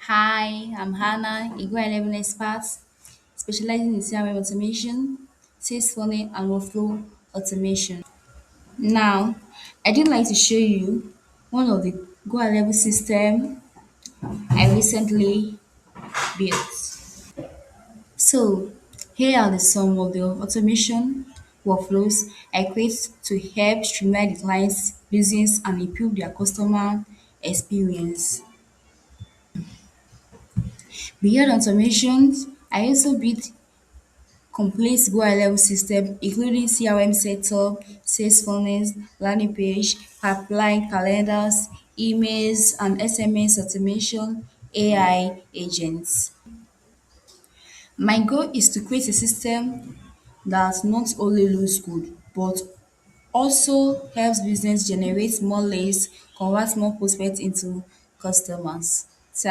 Hi, I'm Hannah, a Go 11 expert specializing in CRM automation, sales funnel, and workflow automation. Now, I'd like to show you one of the Go 11 system I recently built. So, here are some of the automation workflows I create to help streamline the client's business and improve their customer experience. Beyond automations, I also built complete Go high-level system including CRM setup, sales funnels, landing page, pipeline, calendars, emails and SMS automation, AI agents. My goal is to create a system that not only looks good but also helps business generate more leads, convert more prospects into customers.